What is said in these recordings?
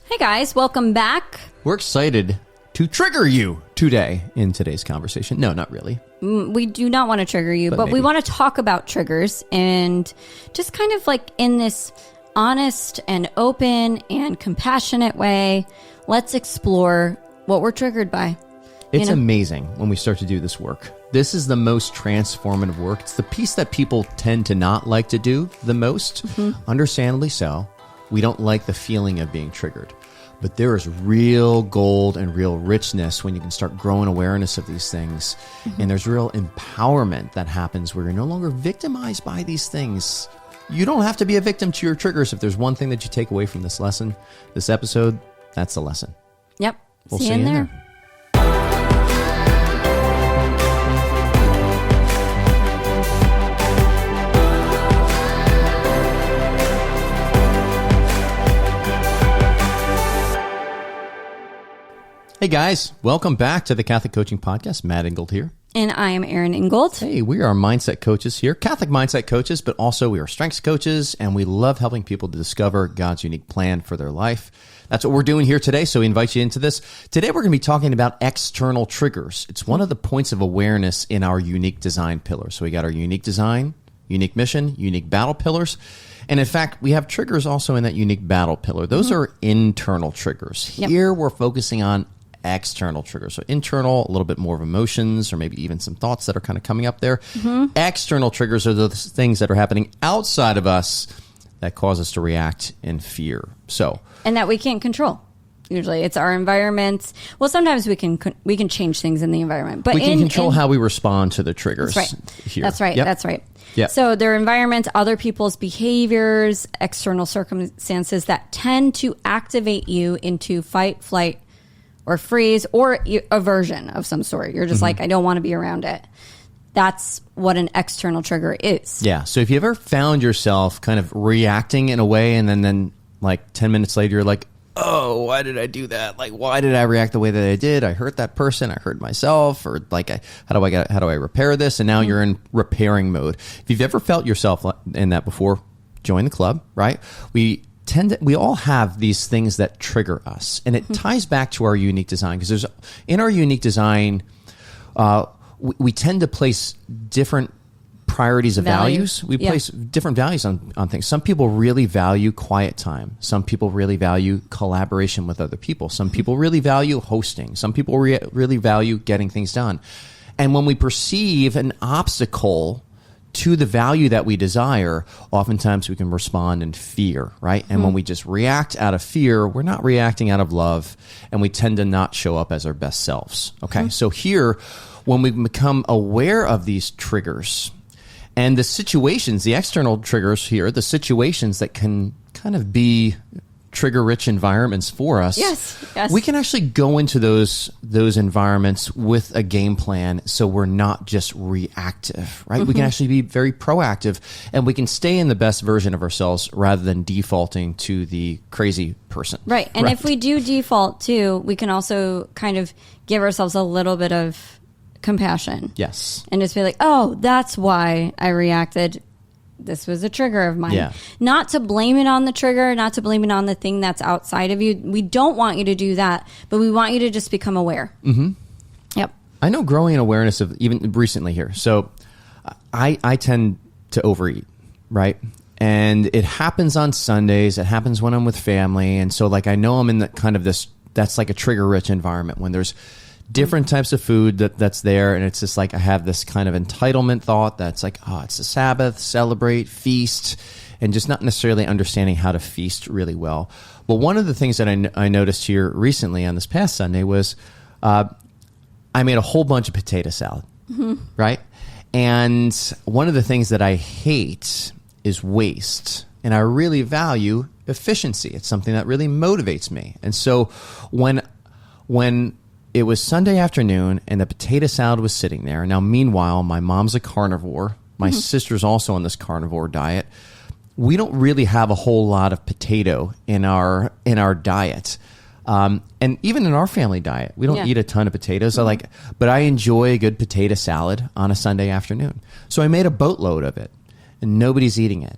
Hey guys, welcome back. We're excited to trigger you today in today's conversation. No, not really. We do not want to trigger you, but we want to talk about triggers and just kind of like in this honest and open and compassionate way, let's explore what we're triggered by. It's amazing when we start to do this work. This is the most transformative work. It's the piece that people tend to not like to do the most, understandably so. We don't like the feeling of being triggered. But there is real gold and real richness when you can start growing awareness of these things. And there's real empowerment that happens where you're no longer victimized by these things. You don't have to be a victim to your triggers. If there's one thing that you take away from this lesson, this episode, that's the lesson. Yep. We'll see you in there. Hey guys, welcome back to the Catholic Coaching Podcast. Matt Ingold here. And I am Erin Ingold. Hey, we are mindset coaches here, Catholic mindset coaches, but also we are strengths coaches, and we love helping people to discover God's unique plan for their life. That's what we're doing here today, so we invite you into this. Today we're going to be talking about external triggers. It's one of the points of awareness in our unique design pillars. So we got our unique design, unique mission, unique battle pillars. And in fact, we have triggers also in that unique battle pillar. Those are internal triggers. Here we're focusing on external triggers. So internal, a little bit more of emotions or maybe even some thoughts that are kind of coming up there. External triggers are the things that are happening outside of us that cause us to react in fear. And that we can't control. Usually it's our environment. Well, sometimes we can change things in the environment, but we can control how we respond to the triggers. That's right. Here. That's right. Yep. That's right. Yep. So their environment, other people's behaviors, external circumstances that tend to activate you into fight, flight, or freeze, or aversion of some sort. You're just like, I don't want to be around it. That's what an external trigger is. Yeah. So if you ever found yourself kind of reacting in a way and then like 10 minutes later, you're like, oh, why did I do that? Like, why did I react the way that I did? I hurt that person. I hurt myself. Or like, how do I repair this? And now you're in repairing mode. If you've ever felt yourself in that before, join the club, right? We all have these things that trigger us, and it ties back to our unique design, because in our unique design, we tend to place different priorities of values. We place different values on things. Some people really value quiet time. Some people really value collaboration with other people. Some people really value hosting. Some people really value getting things done. And when we perceive an obstacle to the value that we desire, oftentimes we can respond in fear, right? And when we just react out of fear, we're not reacting out of love, and we tend to not show up as our best selves. Okay, so here, when we become aware of these triggers and the situations, the external triggers here, the situations that can kind of be trigger-rich environments for us, yes, we can actually go into those environments with a game plan, so we're not just reactive, right? We can actually be very proactive, and we can stay in the best version of ourselves rather than defaulting to the crazy person. Right, and if we do default too, we can also kind of give ourselves a little bit of compassion. Yes. And just be like, oh, that's why I reacted. This was a trigger of mine. Yeah. Not to blame it on the trigger, not to blame it on the thing that's outside of you. We don't want you to do that, but we want you to just become aware. Yep. I know growing in awareness of even recently here. So I tend to overeat, right? And it happens on Sundays. It happens when I'm with family. And so like I know I'm in the kind of this, that's like a trigger-rich environment when there's different types of food that's there, and it's just like I have this kind of entitlement thought that's like, oh, it's the Sabbath, celebrate, feast, and just not necessarily understanding how to feast really well. But one of the things that I noticed here recently on this past Sunday was I made a whole bunch of potato salad, right? And one of the things that I hate is waste, and I really value efficiency. It's something that really motivates me. And so when it was Sunday afternoon and the potato salad was sitting there. Now, meanwhile, my mom's a carnivore. My sister's also on this carnivore diet. We don't really have a whole lot of potato in our diet. And even in our family diet, we don't eat a ton of potatoes. But I enjoy a good potato salad on a Sunday afternoon. So I made a boatload of it, and nobody's eating it.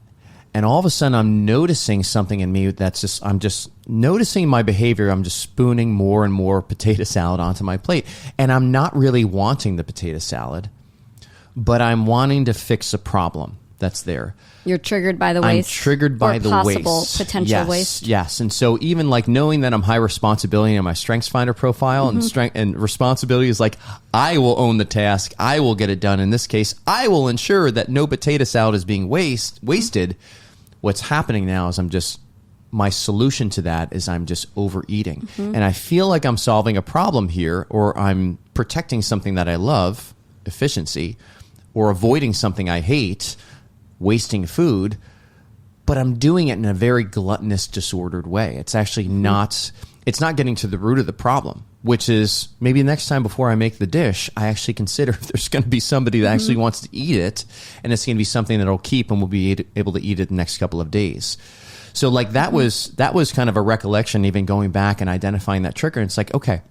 And all of a sudden I'm noticing something in me I'm just noticing my behavior. I'm just spooning more and more potato salad onto my plate. And I'm not really wanting the potato salad, but I'm wanting to fix a problem that's there. You're triggered by the waste. I'm triggered by the waste. Possible potential waste. Yes. And so even like knowing that I'm high responsibility in my strengths finder profile and responsibility is like, I will own the task. I will get it done. In this case, I will ensure that no potato salad is being wasted. What's happening now is my solution to that is I'm just overeating. And I feel like I'm solving a problem here, or I'm protecting something that I love, efficiency, or avoiding something I hate, wasting food, but I'm doing it in a very gluttonous, disordered way. It's actually not getting to the root of the problem, which is maybe next time before I make the dish, I actually consider if there's going to be somebody that actually wants to eat it, and it's going to be something that I'll keep and we'll be able to eat it the next couple of days. So like that was kind of a recollection, even going back and identifying that trigger. And it's like, okay,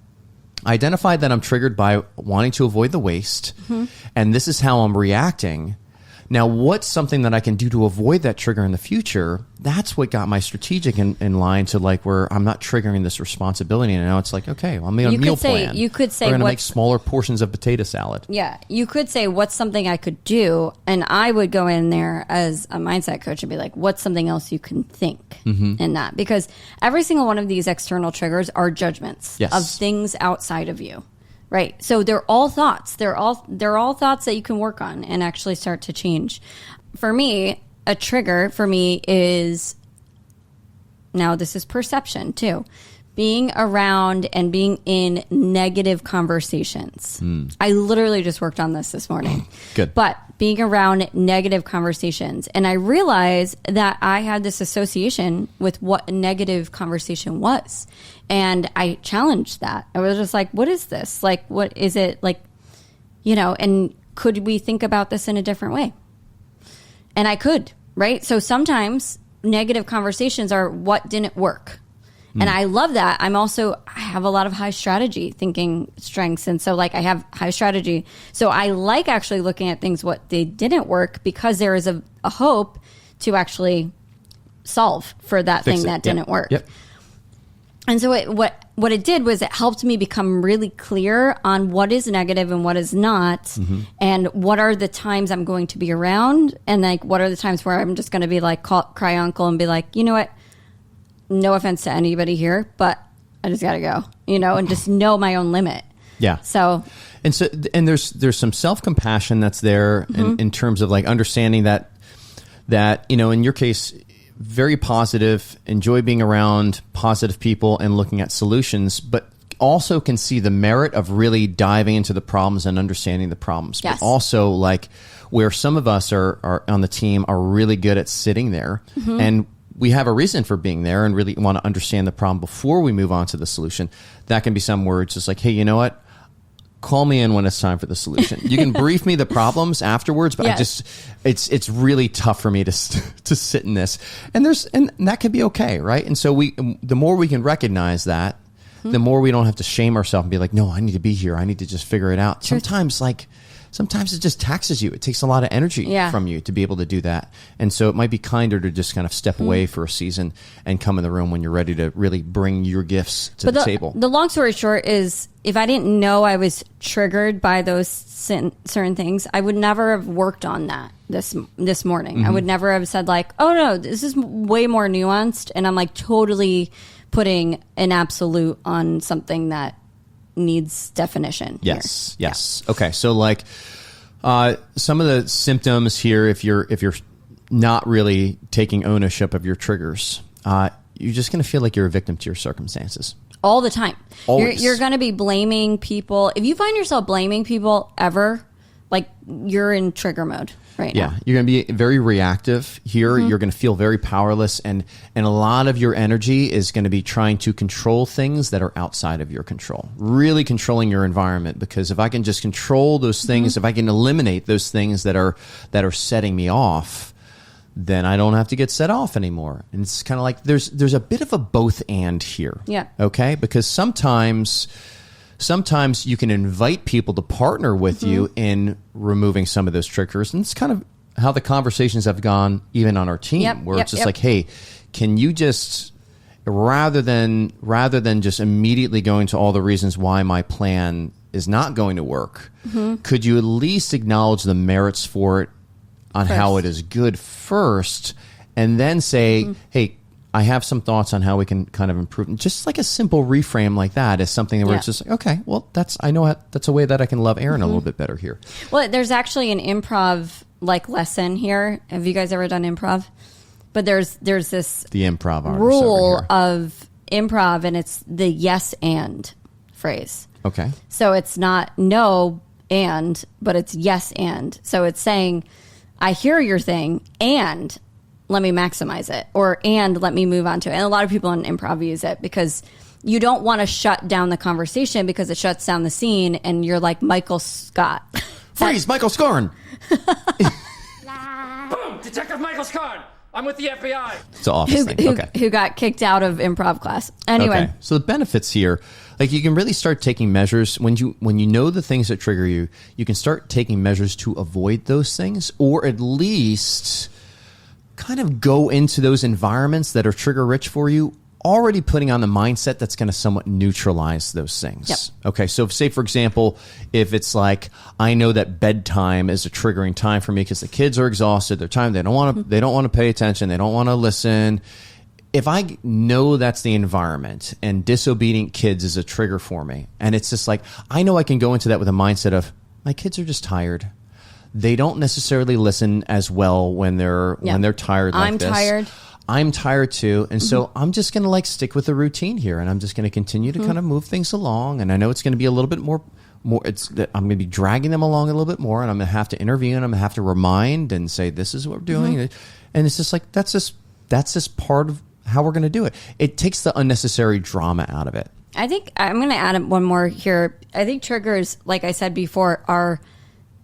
I identified that I'm triggered by wanting to avoid the waste, and this is how I'm reacting. Now, what's something that I can do to avoid that trigger in the future? That's what got my strategic in line to like where I'm not triggering this responsibility. And now it's like, okay, well, I made a meal plan. You could say we're going to make smaller portions of potato salad. Yeah, you could say what's something I could do, and I would go in there as a mindset coach and be like, what's something else you can think in that? Because every single one of these external triggers are judgments of things outside of you. Right. So they're all thoughts. They're all thoughts that you can work on and actually start to change. For me, a trigger for me is, now this is perception too, being around and being in negative conversations. I literally just worked on this morning. Good. But being around negative conversations. And I realized that I had this association with what a negative conversation was. And I challenged that. I was just like, what is this? Like, what is it? Like, and could we think about this in a different way? And I could, right? So sometimes negative conversations are what didn't work. And I love that. I have a lot of high strategy thinking strengths. And so like I have high strategy. So I like actually looking at things, what they didn't work, because there is a hope to actually solve for that thing that didn't work. Yep. And so what it did was it helped me become really clear on what is negative and what is not, and what are the times I'm going to be around, and like what are the times where I'm just going to be like cry uncle and be like, you know what? No offense to anybody here, but I just got to go, and just know my own limit. Yeah. So there's some self-compassion that's there in terms of like understanding that, in your case, very positive, enjoy being around positive people and looking at solutions, but also can see the merit of really diving into the problems and understanding the problems. Yes. But also like where some of us are on the team are really good at sitting there and we have a reason for being there and really want to understand the problem before we move on to the solution. That can be some words just like, hey, you know what? Call me in when it's time for the solution. You can brief me the problems afterwards, but it's really tough for me to sit in this. And that can be okay, right? And so the more we can recognize that, the more we don't have to shame ourselves and be like, no, I need to be here. I need to just figure it out. Sometimes it just taxes you. It takes a lot of energy from you to be able to do that. And so it might be kinder to just kind of step away for a season and come in the room when you're ready to really bring your gifts to the table. The long story short is, if I didn't know I was triggered by those certain things, I would never have worked on that this morning. I would never have said like, oh no, this is way more nuanced, and I'm like totally putting an absolute on something that needs definition. Yes. Okay. So like some of the symptoms here, if you're not really taking ownership of your triggers, you're just going to feel like you're a victim to your circumstances. All the time. Always. You're going to be blaming people. If you find yourself blaming people ever, like you're in trigger mode right now. Yeah, you're going to be very reactive here. You're going to feel very powerless, and a lot of your energy is going to be trying to control things that are outside of your control. Really controlling your environment, because if I can just control those things, if I can eliminate those things that are setting me off, then I don't have to get set off anymore. And it's kind of like there's a bit of a both and here. Yeah. Okay? Because sometimes you can invite people to partner with you in removing some of those triggers. And it's kind of how the conversations have gone even on our team, where it's just like, hey, can you just, rather than just immediately going to all the reasons why my plan is not going to work, could you at least acknowledge the merits for it on how it is good first, and then say, hey, I have some thoughts on how we can kind of improve. And just like a simple reframe like that is something where it's just like, okay, well, that's a way that I can love Aaron a little bit better here. Well, there's actually an improv like lesson here. Have you guys ever done improv? But there's this the improv rule of improv, and it's the yes and phrase. Okay. So it's not no and, but it's yes and. So it's saying, I hear your thing and let me maximize it, or and let me move on to it. And a lot of people in improv use it because you don't want to shut down the conversation because it shuts down the scene and you're like Michael Scott. Freeze, Michael Scarn. Boom! Detective Michael Scarn. I'm with the FBI. It's an office thing. Who got kicked out of improv class. Anyway. Okay. So the benefits here, like you can really start taking measures when you know the things that trigger you, you can start taking measures to avoid those things, or at least kind of go into those environments that are trigger rich for you, already putting on the mindset that's going to somewhat neutralize those things. Yep. Okay. So say, for example, if it's like, I know that bedtime is a triggering time for me because the kids are exhausted, they're tired, they don't want to pay attention, they don't want to listen. If I know that's the environment and disobedient kids is a trigger for me, and it's just like, I know I can go into that with a mindset of, my kids are just tired. They don't necessarily listen as well when they're tired like this. I'm tired too. And so I'm just going to like stick with the routine here, and I'm just going to continue to kind of move things along. And I know it's going to be a little bit more I'm going to be dragging them along a little bit more, and I'm going to have to intervene, I'm going to have to remind and say, this is what we're doing. And it's just like, that's just part of how we're going to do it. It takes the unnecessary drama out of it. I think I'm going to add one more here. I think triggers, like I said before,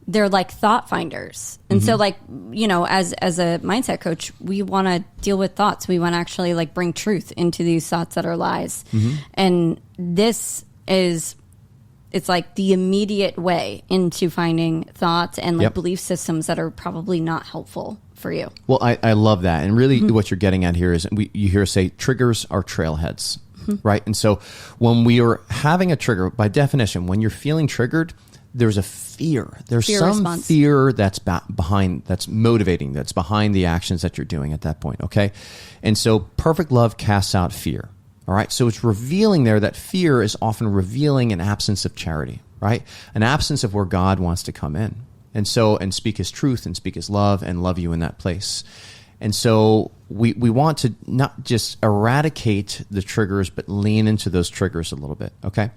they're like thought finders. And so like, you know, as a mindset coach, we want to deal with thoughts. We want to actually like bring truth into these thoughts that are lies. And this is, it's like the immediate way into finding thoughts and like belief systems that are probably not helpful for you. Well, I love that. And really what you're getting at here is you hear us say triggers are trailheads, right? And so when we are having a trigger, by definition, when you're feeling triggered, there's a fear. There's some response. Fear that's behind, that's motivating, that's behind the actions that you're doing at that point, okay? And so perfect love casts out fear, all right? So it's revealing there that fear is often revealing an absence of charity, right? An absence of where God wants to come in. And so, and speak his truth and speak his love and love you in that place. And so we want to not just eradicate the triggers, but lean into those triggers a little bit, okay?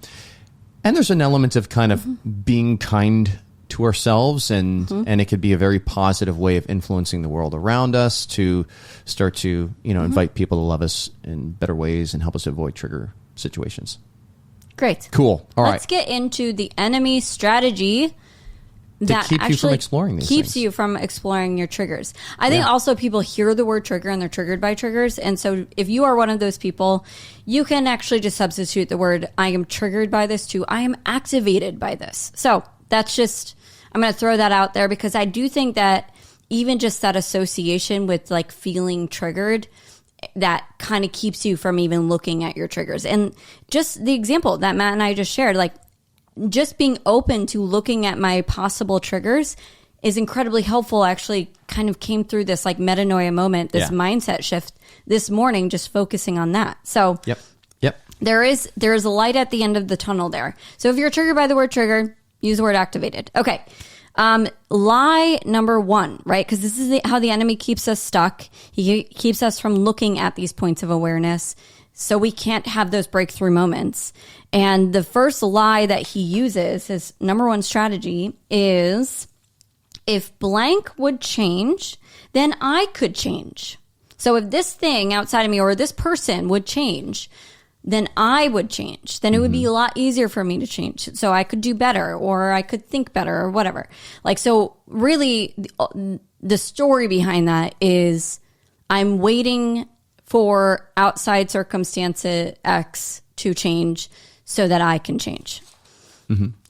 And there's an element of kind of being kind to ourselves, and it could be a very positive way of influencing the world around us to start to, you know, invite people to love us in better ways and help us avoid trigger situations. Great. Cool. All right. Let's get into the enemy strategy that keep you from exploring these keeps things. you from exploring your triggers. I think also people hear the word trigger and they're triggered by triggers. And so if you are one of those people, you can actually just substitute the word I am triggered by this to I am activated by this. So that's just, I'm going to throw that out there because I do think that even just that association with like feeling triggered, that kind of keeps you from even looking at your triggers. And just the example that Matt and I just shared, like, just being open to looking at my possible triggers is incredibly helpful. Actually kind of came through this like metanoia moment, this mindset shift this morning, just focusing on that. So Yep. there is a light at the end of the tunnel there. So if you're triggered by the word trigger, use the word activated. Okay. Lie number 1, right? Because this is how the enemy keeps us stuck. He keeps us from looking at these points of awareness. So we can't have those breakthrough moments. And the first lie that he uses, his number 1 strategy, is if blank would change, then I could change. So if this thing outside of me or this person would change, then I would change. Then it would be a lot easier for me to change. So I could do better, or I could think better, or whatever. Like, so really the story behind that is I'm waiting for outside circumstances X to change so that I can change.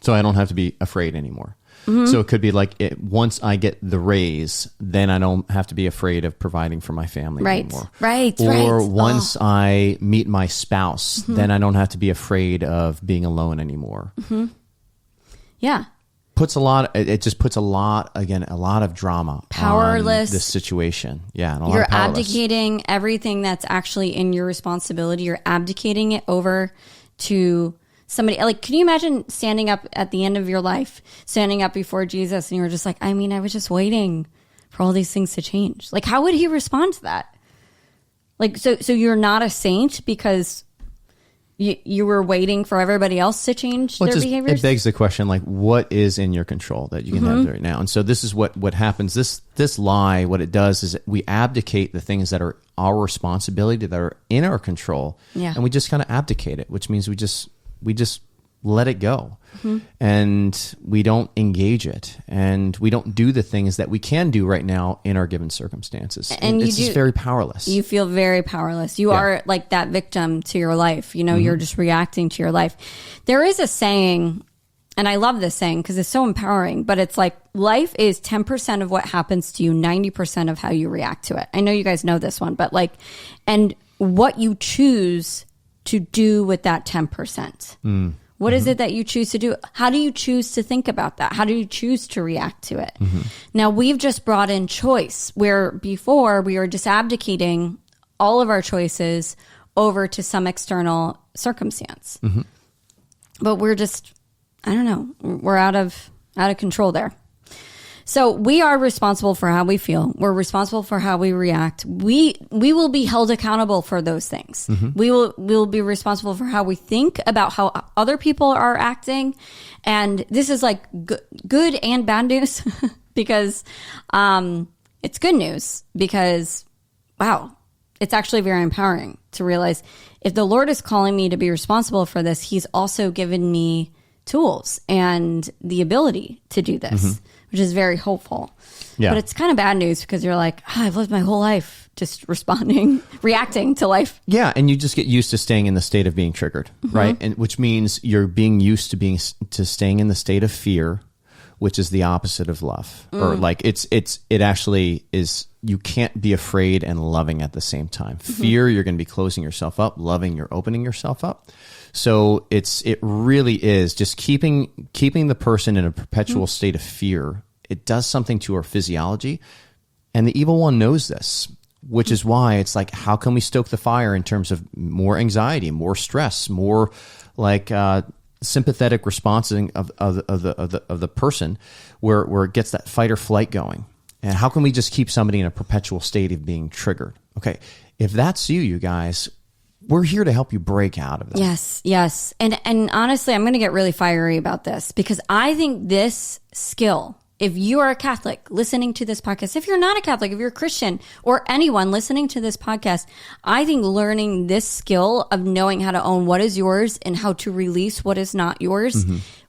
So I don't have to be afraid anymore. So it could be like once I get the raise, then I don't have to be afraid of providing for my family anymore. Or once I meet my spouse, then I don't have to be afraid of being alone anymore. Yeah. It just puts a lot of drama powerless on this situation. Yeah. And you're abdicating everything that's actually in your responsibility. You're abdicating it over to somebody. Like, can you imagine standing up at the end of your life, standing up before Jesus, and you were just like, I was just waiting for all these things to change. Like, how would he respond to that? Like, so you're not a saint because you were waiting for everybody else to change their behaviors? It begs the question, like, what is in your control that you can have right now? And so this is what happens. This lie, what it does is we abdicate the things that are our responsibility, that are in our control, and we just kind of abdicate it, which means we just let it go, and we don't engage it, and we don't do the things that we can do right now in our given circumstances. And it's just very powerless. You feel very powerless. You are like that victim to your life. You're just reacting to your life. There is a saying, and I love this saying because it's so empowering, but it's like, life is 10% of what happens to you, 90% of how you react to it. I know you guys know this one, but and what you choose to do with that 10%. What is it that you choose to do? How do you choose to think about that? How do you choose to react to it? Now, we've just brought in choice, where before we were just abdicating all of our choices over to some external circumstance. But we're just, I don't know, we're out of control there. So we are responsible for how we feel. We're responsible for how we react. We will be held accountable for those things. We will be responsible for how we think about how other people are acting. And this is like good and bad news because it's good news because, wow, it's actually very empowering to realize if the Lord is calling me to be responsible for this, he's also given me tools and the ability to do this, which is very hopeful. Yeah. But it's kind of bad news because you're like, I've lived my whole life just reacting to life. Yeah, and you just get used to staying in the state of being triggered, right? And which means you're being used to staying in the state of fear, which is the opposite of love. Or like it actually is, you can't be afraid and loving at the same time. Fear, you're going to be closing yourself up. Loving, you're opening yourself up. So it really is just keeping the person in a perpetual state of fear. It does something to our physiology, and the evil one knows this, which is why it's like, how can we stoke the fire in terms of more anxiety, more stress, more like sympathetic responding of the person, where it gets that fight or flight going, and how can we just keep somebody in a perpetual state of being triggered? Okay, if that's you guys, we're here to help you break out of that. Yes. And honestly, I'm going to get really fiery about this because I think this skill, if you are a Catholic listening to this podcast, if you're not a Catholic, if you're a Christian or anyone listening to this podcast, I think learning this skill of knowing how to own what is yours and how to release what is not yours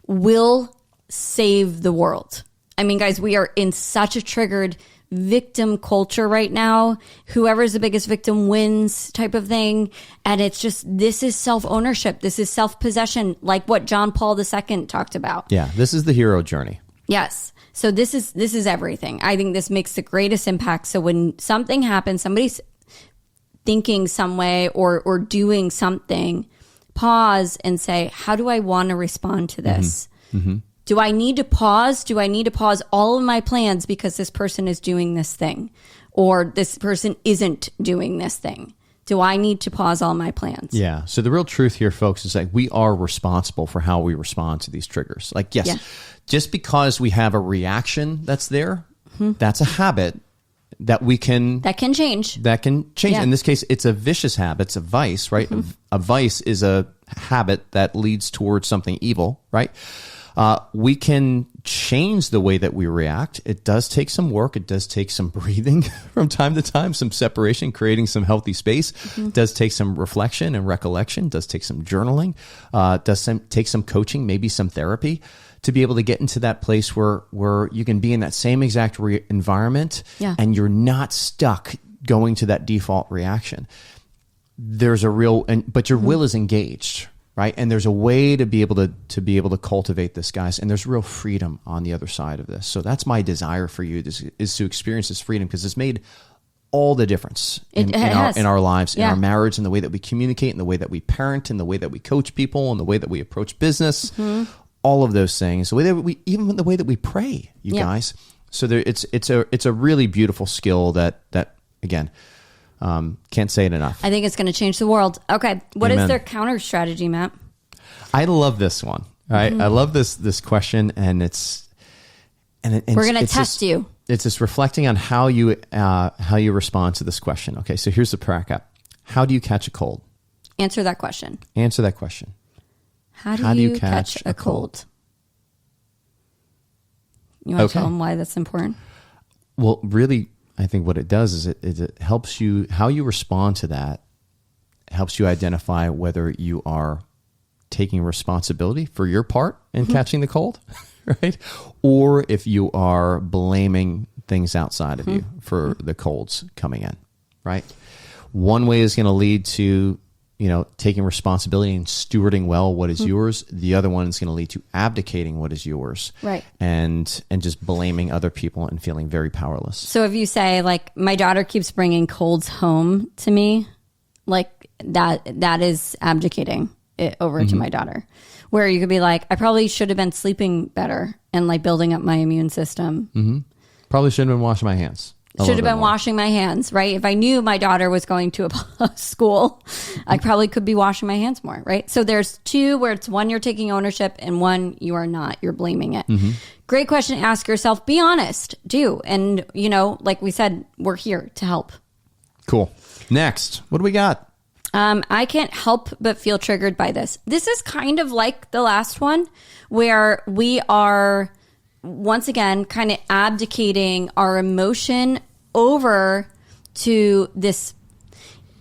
will save the world. I mean, guys, we are in such a triggered victim culture right now. Whoever's the biggest victim wins type of thing. And it's just, this is self-ownership. This is self-possession, like what John Paul II talked about. Yeah, this is the hero journey. Yes. So this is everything. I think this makes the greatest impact. So when something happens, somebody's thinking some way or doing something, pause and say, how do I want to respond to this? Do I need to pause? Do I need to pause all of my plans because this person is doing this thing or this person isn't doing this thing? Do I need to pause all my plans? Yeah. So the real truth here, folks, is like we are responsible for how we respond to these triggers. Like, yes, just because we have a reaction that's there, that's a habit that we can... That can change. That can change. Yeah. In this case, it's a vicious habit. It's a vice, right? A vice is a habit that leads towards something evil, right? We can change the way that we react. It does take some work. It does take some breathing from time to time, some separation, creating some healthy space. It does take some reflection and recollection. It does take some journaling. Does take some coaching, maybe some therapy to be able to get into that place where you can be in that same exact environment and you're not stuck going to that default reaction. There's a real, but your will is engaged. right? And there's a way to be able to cultivate this, guys. And there's real freedom on the other side of this. So that's my desire for you is to experience this freedom, because it's made all the difference in our lives, in our marriage, in the way that we communicate, in the way that we parent, in the way that we coach people, in the way that we approach business, all of those things, even the way that we pray, you guys. So it's a really beautiful skill that again, can't say it enough. I think it's going to change the world. Okay. What is their counter strategy, Matt? I love this one. Right. I love this question, and we're going to test you. It's just reflecting on how you respond to this question. Okay, so here's the prac. How do you catch a cold? Answer that question. Answer that question. How do you catch a cold? You want to tell them why that's important? Well, really, I think what it does is it helps you, how you respond to that helps you identify whether you are taking responsibility for your part in catching the cold, right? Or if you are blaming things outside of you for the colds coming in, right? One way is going to lead to, taking responsibility and stewarding well what is yours. The other one is going to lead to abdicating what is yours. Right. And just blaming other people and feeling very powerless. So if you say, like, my daughter keeps bringing colds home to me, like that is abdicating it over to my daughter. Where you could be like, I probably should have been sleeping better and like building up my immune system. Probably shouldn't have been washing my hands. Should have been washing my hands, right? If I knew my daughter was going to a school, I probably could be washing my hands more, right? So there's two where it's one, you're taking ownership, and one, you are not. You're blaming it. Great question to ask yourself. Be honest. Do. And, like we said, we're here to help. Cool. Next, what do we got? I can't help but feel triggered by this. This is kind of like the last one, where we are, once again, kind of abdicating our emotion over to this,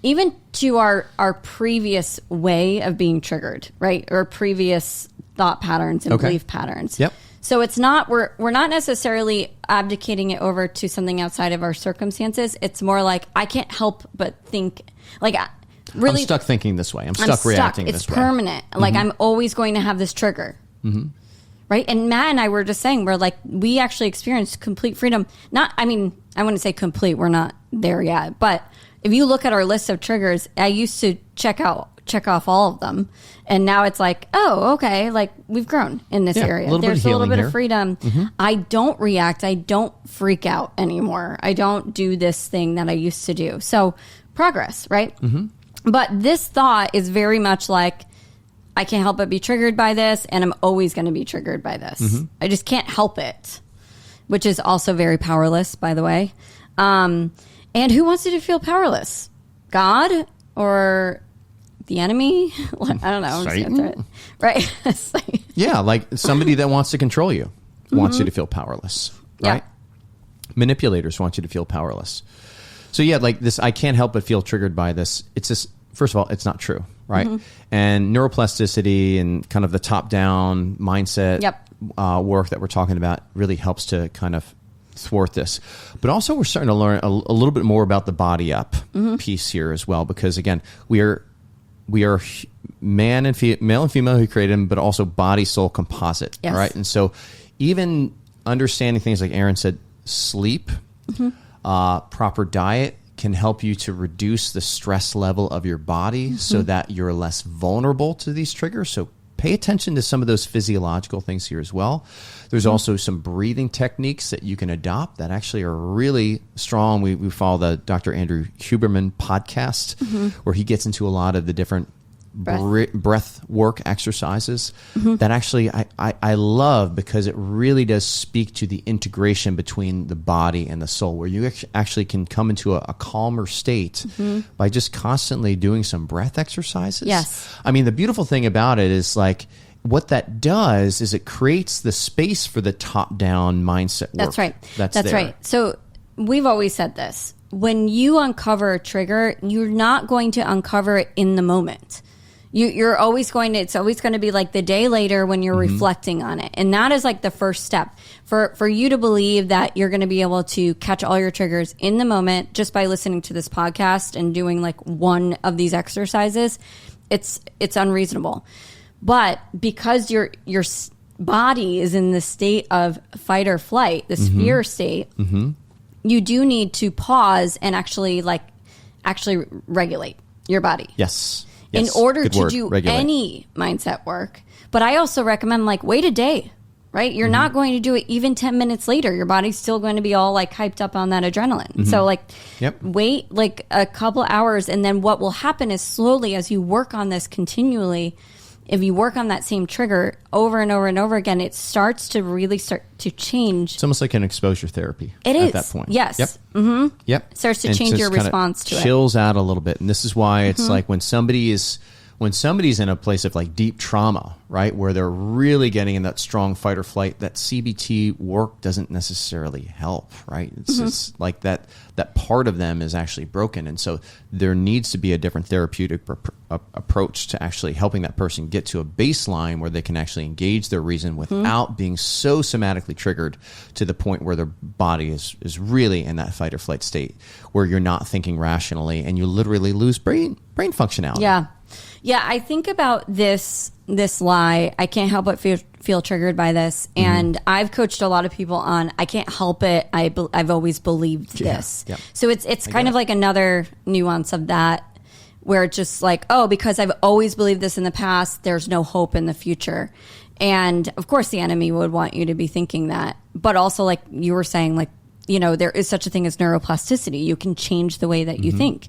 even to our previous way of being triggered, right? Or previous thought patterns and belief patterns. Yep. So it's not, we're not necessarily abdicating it over to something outside of our circumstances. It's more like, I can't help but think, like, really, I'm stuck thinking this way. I'm stuck reacting this way. It's permanent. Like, I'm always going to have this trigger. Right? And Matt and I were just saying, we actually experienced complete freedom. I wouldn't say complete. We're not there yet. But if you look at our list of triggers, I used to check off all of them. And now it's like, oh, okay. Like, we've grown in this area. There's a little bit of freedom. I don't react. I don't freak out anymore. I don't do this thing that I used to do. So progress, right? But this thought is very much like, I can't help but be triggered by this, and I'm always going to be triggered by this. I just can't help it, which is also very powerless, by the way. And who wants you to feel powerless? God or the enemy? I don't know. Satan? Right. Yeah, like somebody that wants to control you wants you to feel powerless, right? Manipulators want you to feel powerless. So yeah, like this, I can't help but feel triggered by this. It's just, first of all, it's not true, right? And neuroplasticity and kind of the top-down mindset work that we're talking about really helps to kind of thwart this. But also we're starting to learn a little bit more about the body up piece here as well, because again, we are male and female who created him, but also body soul composite, right? And so even understanding things like Aaron said, sleep, proper diet can help you to reduce the stress level of your body so that you're less vulnerable to these triggers. So pay attention to some of those physiological things here as well. There's also some breathing techniques that you can adopt that actually are really strong. We follow the Dr. Andrew Huberman podcast where he gets into a lot of the different breath work exercises that actually I love, because it really does speak to the integration between the body and the soul, where you actually can come into a calmer state by just constantly doing some breath exercises. Yes. I mean, the beautiful thing about it is, like, what that does is it creates the space for the top-down mindset work. That's right. That's right. So we've always said this. When you uncover a trigger, you're not going to uncover it in the moment. You're always going to, it's always going to be like the day later when you're reflecting on it. And that is like the first step for you to believe that you're going to be able to catch all your triggers in the moment just by listening to this podcast and doing like one of these exercises it's unreasonable. But because your body is in the state of fight or flight, this fear state, you do need to pause and actually regulate your body. Yes. In order to do any mindset work. But I also recommend wait a day, right? You're not going to do it even 10 minutes later. Your body's still going to be all hyped up on that adrenaline. So wait a couple hours. And then what will happen is slowly as you work on this continually, if you work on that same trigger over and over and over again, it starts to really start to change. It's almost like an exposure therapy at that point. Yes. Yep. Mm-hmm. Yep. It starts to change your response to it. Chills out a little bit. And this is why it's like when somebody's in a place of deep trauma, right, where they're really getting in that strong fight or flight, that CBT work doesn't necessarily help, right? It's just like that part of them is actually broken. And so there needs to be a different therapeutic approach to actually helping that person get to a baseline where they can actually engage their reason without being so somatically triggered to the point where their body is really in that fight or flight state where you're not thinking rationally and you literally lose brain functionality. Yeah. Yeah, I think about this lie. I can't help but feel triggered by this. And I've coached a lot of people on, I can't help it. I've always believed this. Yeah. So it's kind of like another nuance of that where it's just because I've always believed this in the past, there's no hope in the future. And of course the enemy would want you to be thinking that. But also like you were saying, there is such a thing as neuroplasticity. You can change the way that you think.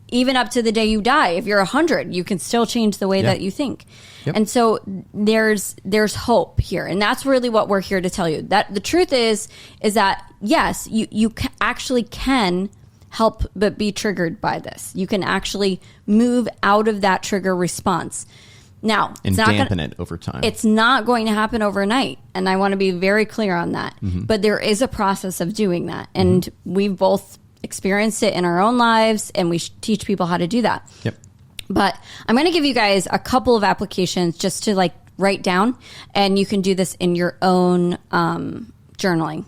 Even up to the day you die. If you're 100, you can still change the way that you think. Yep. And so there's hope here. And that's really what we're here to tell you. That the truth is that, yes, you actually can help but be triggered by this. You can actually move out of that trigger response. Now, and dampen it over time. It's not going to happen overnight. And I want to be very clear on that. But there is a process of doing that. And we've both experienced it in our own lives, and we teach people how to do that. Yep. But I'm going to give you guys a couple of applications just to write down, and you can do this in your own journaling.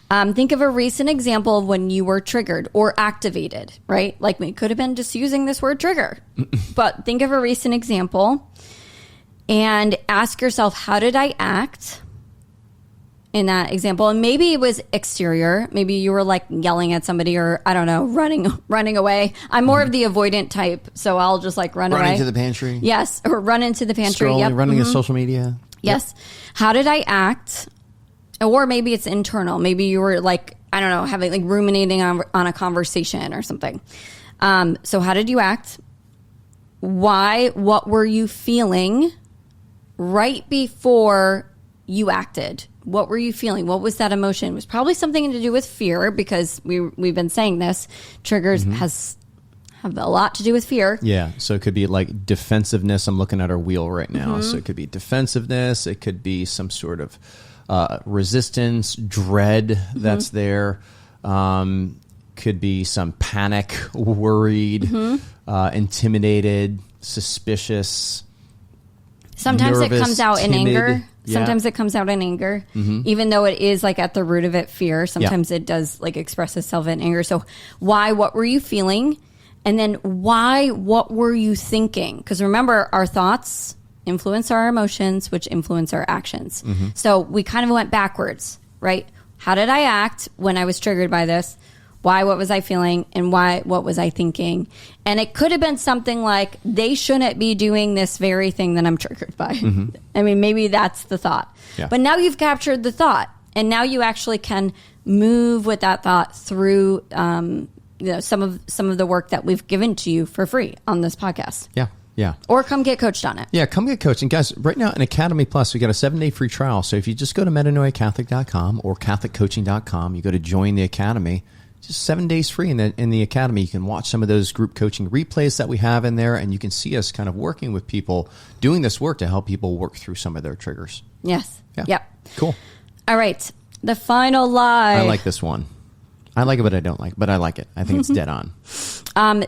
Think of a recent example of when you were triggered or activated, right? We could have been just using this word trigger, but think of a recent example and ask yourself, how did I act in that example? And maybe it was exterior. Maybe you were yelling at somebody or, I don't know, running away. I'm more of the avoidant type, so I'll just run away. Running to the pantry. Yes, or run into the pantry. Scrolling, running to social media. Yes. Yep. How did I act? Or maybe it's internal. Maybe you were I don't know, having ruminating on a conversation or something. So how did you act? Why? What were you feeling right before you acted? What were you feeling? What was that emotion? It was probably something to do with fear, because we've been saying this. Triggers have a lot to do with fear. Yeah. So it could be defensiveness. I'm looking at our wheel right now. So it could be defensiveness. It could be some sort of resistance, dread that's there. Could be some panic, worried, intimidated, suspicious. Sometimes nervous, it comes out timid. in anger. Yeah. Sometimes it comes out in anger, even though it is at the root of it fear. Sometimes it does express itself in anger. So why? What were you feeling? And then why? What were you thinking? Because remember, our thoughts influence our emotions, which influence our actions. So we kind of went backwards, right? How did I act when I was triggered by this? Why? What was I feeling? And why? What was I thinking? And it could have been something like, they shouldn't be doing this very thing that I'm triggered by. I mean, maybe that's the thought. Yeah. But now you've captured the thought, and now you actually can move with that thought through some of the work that we've given to you for free on this podcast. Yeah. Yeah. Or come get coached on it. Yeah, come get coached. And guys, right now in Academy Plus, we got a 7-day free trial. So if you just go to metanoiacatholic.com or catholiccoaching.com, you go to join the Academy, just 7 days free in the Academy. You can watch some of those group coaching replays that we have in there, and you can see us kind of working with people, doing this work to help people work through some of their triggers. Yes. Yeah. Yep. Cool. All right. The final lie. I like this one. I like it, but I don't like it. But I like it. I think it's dead on.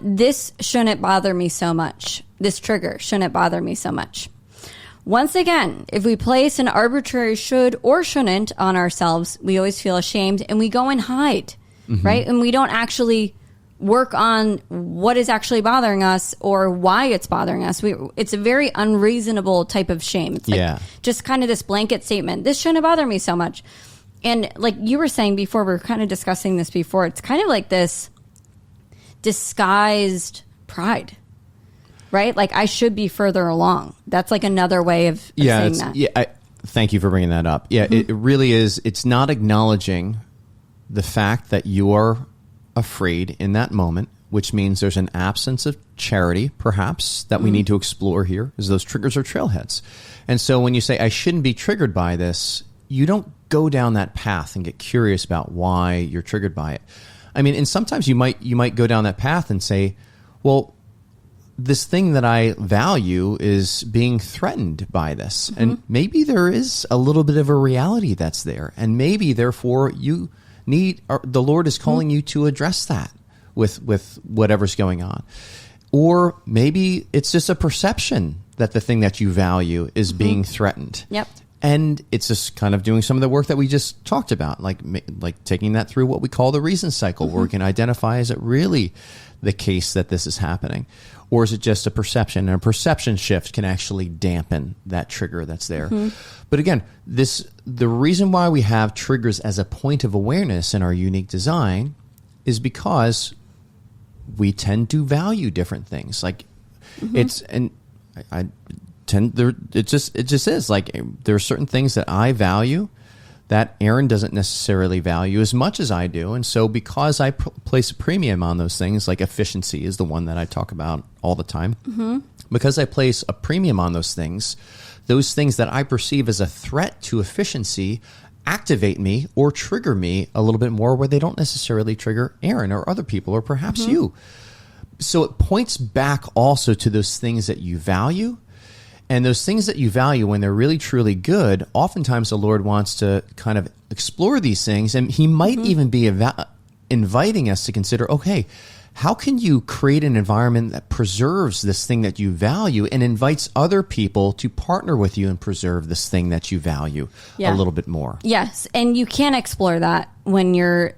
This shouldn't bother me so much. This trigger shouldn't bother me so much. Once again, if we place an arbitrary should or shouldn't on ourselves, we always feel ashamed and we go and hide, right? And we don't actually work on what is actually bothering us or why it's bothering us. It's a very unreasonable type of shame. It's like just kind of this blanket statement. This shouldn't bother me so much. And like you were saying before, we were kind of discussing this before. It's kind of like this disguised pride, right? Like I should be further along. That's like another way of saying that. Yeah. Thank you for bringing that up. Yeah, it really is. It's not acknowledging the fact that you are afraid in that moment, which means there's an absence of charity, perhaps, that we need to explore here, because those triggers are trailheads. And so when you say, I shouldn't be triggered by this, you don't go down that path and get curious about why you're triggered by it. I mean, and sometimes you might go down that path and say, well, this thing that I value is being threatened by this. And maybe there is a little bit of a reality that's there. And maybe, therefore, you need, the Lord is calling you to address that with whatever's going on. Or maybe it's just a perception that the thing that you value is being threatened. Yep. And it's just kind of doing some of the work that we just talked about, like taking that through what we call the reason cycle, where we can identify, is it really the case that this is happening? Or is it just a perception? And a perception shift can actually dampen that trigger that's there. But again, the reason why we have triggers as a point of awareness in our unique design is because we tend to value different things. Like it just is like there are certain things that I value that Aaron doesn't necessarily value as much as I do. And so because I place a premium on those things, like efficiency is the one that I talk about all the time, because I place a premium on those things that I perceive as a threat to efficiency activate me or trigger me a little bit more, where they don't necessarily trigger Aaron or other people or perhaps you. So it points back also to those things that you value. And those things that you value, when they're really, truly good, oftentimes the Lord wants to kind of explore these things. And he might even be inviting us to consider, okay, how can you create an environment that preserves this thing that you value and invites other people to partner with you and preserve this thing that you value a little bit more? Yes. And you can't explore that when you're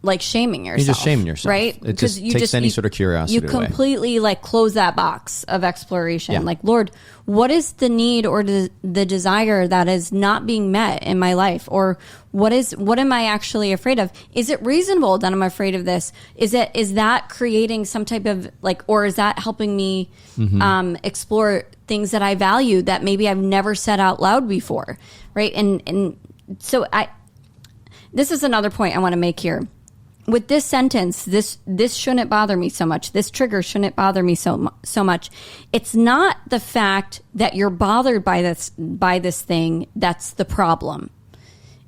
like shaming yourself. You're just shaming yourself, right? It just takes any sort of curiosity You completely like close that box of exploration. Like, Lord, what is the need or the desire that is not being met in my life? Or what am I actually afraid of? Is it reasonable that I'm afraid of this? Is that creating some type of like, or is that helping me explore things that I value that maybe I've never said out loud before, right? And so this is another point I want to make here. With this sentence, this shouldn't bother me so much. This trigger shouldn't bother me so much. It's not the fact that you're bothered by this thing that's the problem.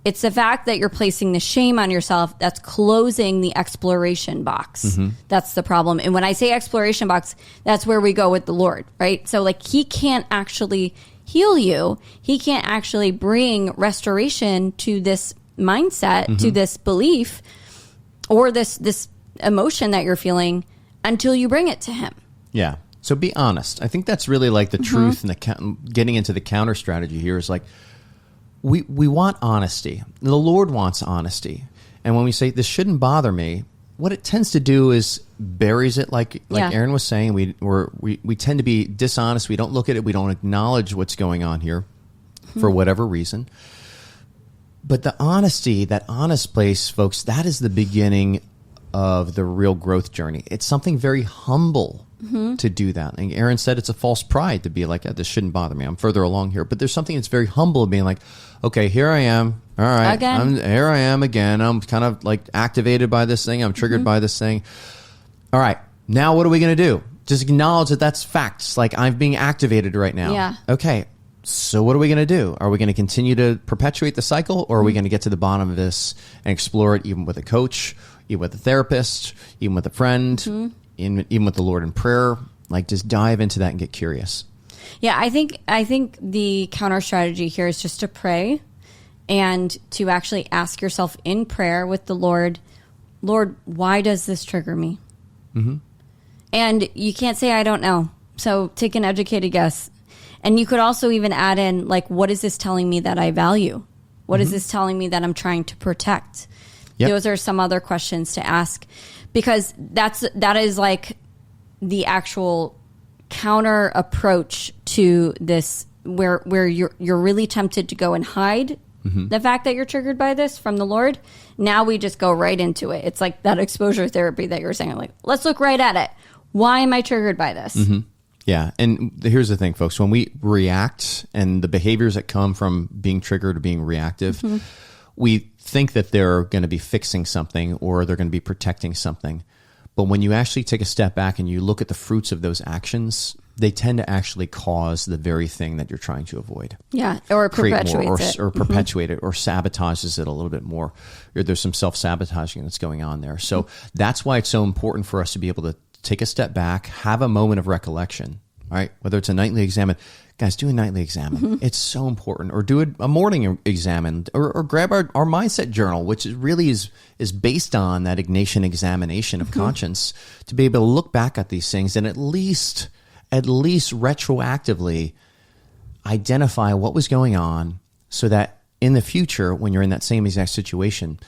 It's the fact that you're placing the shame on yourself that's closing the exploration box. That's the problem. And when I say exploration box, that's where we go with the Lord, right? So like he can't actually heal you. He can't actually bring restoration to this mindset, to this belief, or this emotion that you're feeling until you bring it to him. Yeah. So be honest. I think that's really like the truth, and getting into the counter strategy here is like, we want honesty. The Lord wants honesty. And when we say this shouldn't bother me, what it tends to do is buries it, like Aaron was saying. We tend to be dishonest. We don't look at it. We don't acknowledge what's going on here for whatever reason. But the honesty, that honest place, folks, that is the beginning of the real growth journey. It's something very humble to do that. And Aaron said it's a false pride to be like, this shouldn't bother me. I'm further along here. But there's something that's very humble being like, okay, here I am. All right. Here I am again. I'm kind of like activated by this thing. I'm triggered by this thing. All right. Now what are we going to do? Just acknowledge that that's facts. Like I'm being activated right now. Yeah. Okay. So what are we going to do? Are we going to continue to perpetuate the cycle, or are we going to get to the bottom of this and explore it even with a coach, even with a therapist, even with a friend, even with the Lord in prayer? Like just dive into that and get curious. Yeah, I think the counter strategy here is just to pray and to actually ask yourself in prayer with the Lord, why does this trigger me? And you can't say, I don't know. So take an educated guess. And you could also even add in, like, what is this telling me that I value? What is this telling me that I'm trying to protect? Yep. Those are some other questions to ask, because that is like the actual counter approach to this, where you're really tempted to go and hide the fact that you're triggered by this from the Lord. Now we just go right into it. It's like that exposure therapy that you're saying, like, let's look right at it. Why am I triggered by this? Yeah. And here's the thing, folks. When we react, and the behaviors that come from being triggered or being reactive, we think that they're going to be fixing something or they're going to be protecting something. But when you actually take a step back and you look at the fruits of those actions, they tend to actually cause the very thing that you're trying to avoid. Yeah, or perpetuates it. Or perpetuate it, or sabotages it a little bit more. Or there's some self-sabotaging that's going on there. So that's why it's so important for us to be able to take a step back, have a moment of recollection, right? Whether it's a nightly examine. Guys, do a nightly examine. It's so important. Or do a morning examine, or grab our mindset journal, which is based on that Ignatian examination of conscience, to be able to look back at these things and at least retroactively identify what was going on, so that in the future, when you're in that same exact situation,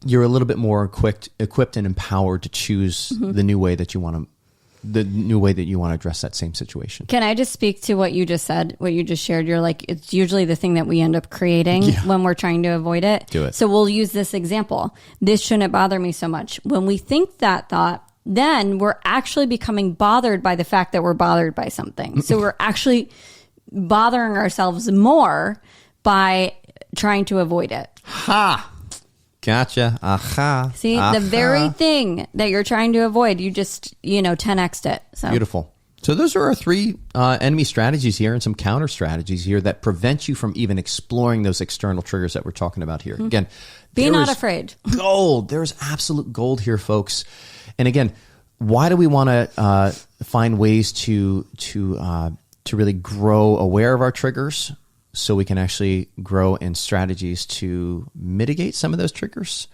you're a little bit more equipped and empowered to choose the new way that you want to address that same situation. Can I just speak to what you just said, what you just shared? You're like, it's usually the thing that we end up creating when we're trying to avoid it. Do it. So we'll use this example. This shouldn't bother me so much. When we think that thought, then we're actually becoming bothered by the fact that we're bothered by something. So we're actually bothering ourselves more by trying to avoid it. Ha! Gotcha. Aha. See, the very thing that you're trying to avoid, you just, 10x'd it. So. Beautiful. So those are our three enemy strategies here, and some counter strategies here that prevent you from even exploring those external triggers that we're talking about here. Again, be not afraid. Gold. There's absolute gold here, folks. And again, why do we want to find ways to really grow aware of our triggers, so we can actually grow in strategies to mitigate some of those triggers,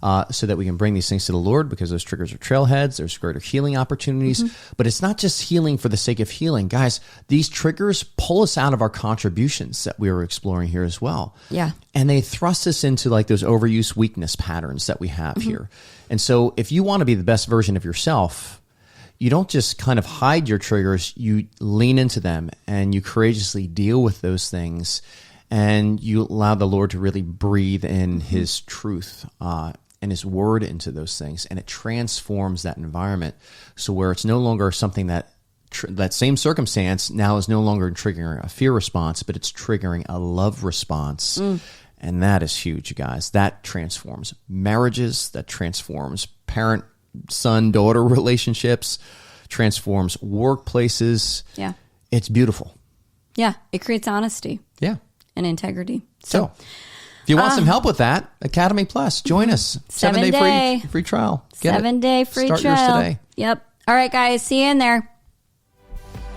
so that we can bring these things to the Lord, because those triggers are trailheads. There's greater healing opportunities. But it's not just healing for the sake of healing. Guys, these triggers pull us out of our contributions that we were exploring here as well. Yeah. And they thrust us into like those overuse weakness patterns that we have here. And so if you want to be the best version of yourself, you don't just kind of hide your triggers, you lean into them and you courageously deal with those things, and you allow the Lord to really breathe in His truth and His word into those things, and it transforms that environment, so where it's no longer something that that same circumstance now is no longer triggering a fear response, but it's triggering a love response. And that is huge, you guys. That transforms marriages, that transforms parent-son-daughter relationships, transforms workplaces. Yeah. It's beautiful. Yeah. It creates honesty. Yeah. And integrity. So if you want some help with that, Academy Plus, join us. 7 day free trial. Get 7 day free Start trial. Yours today. Yep. All right, guys. See you in there.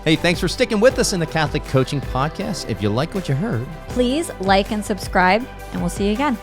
Hey, thanks for sticking with us in the Catholic Coaching Podcast. If you like what you heard, Please like and subscribe, and we'll see you again.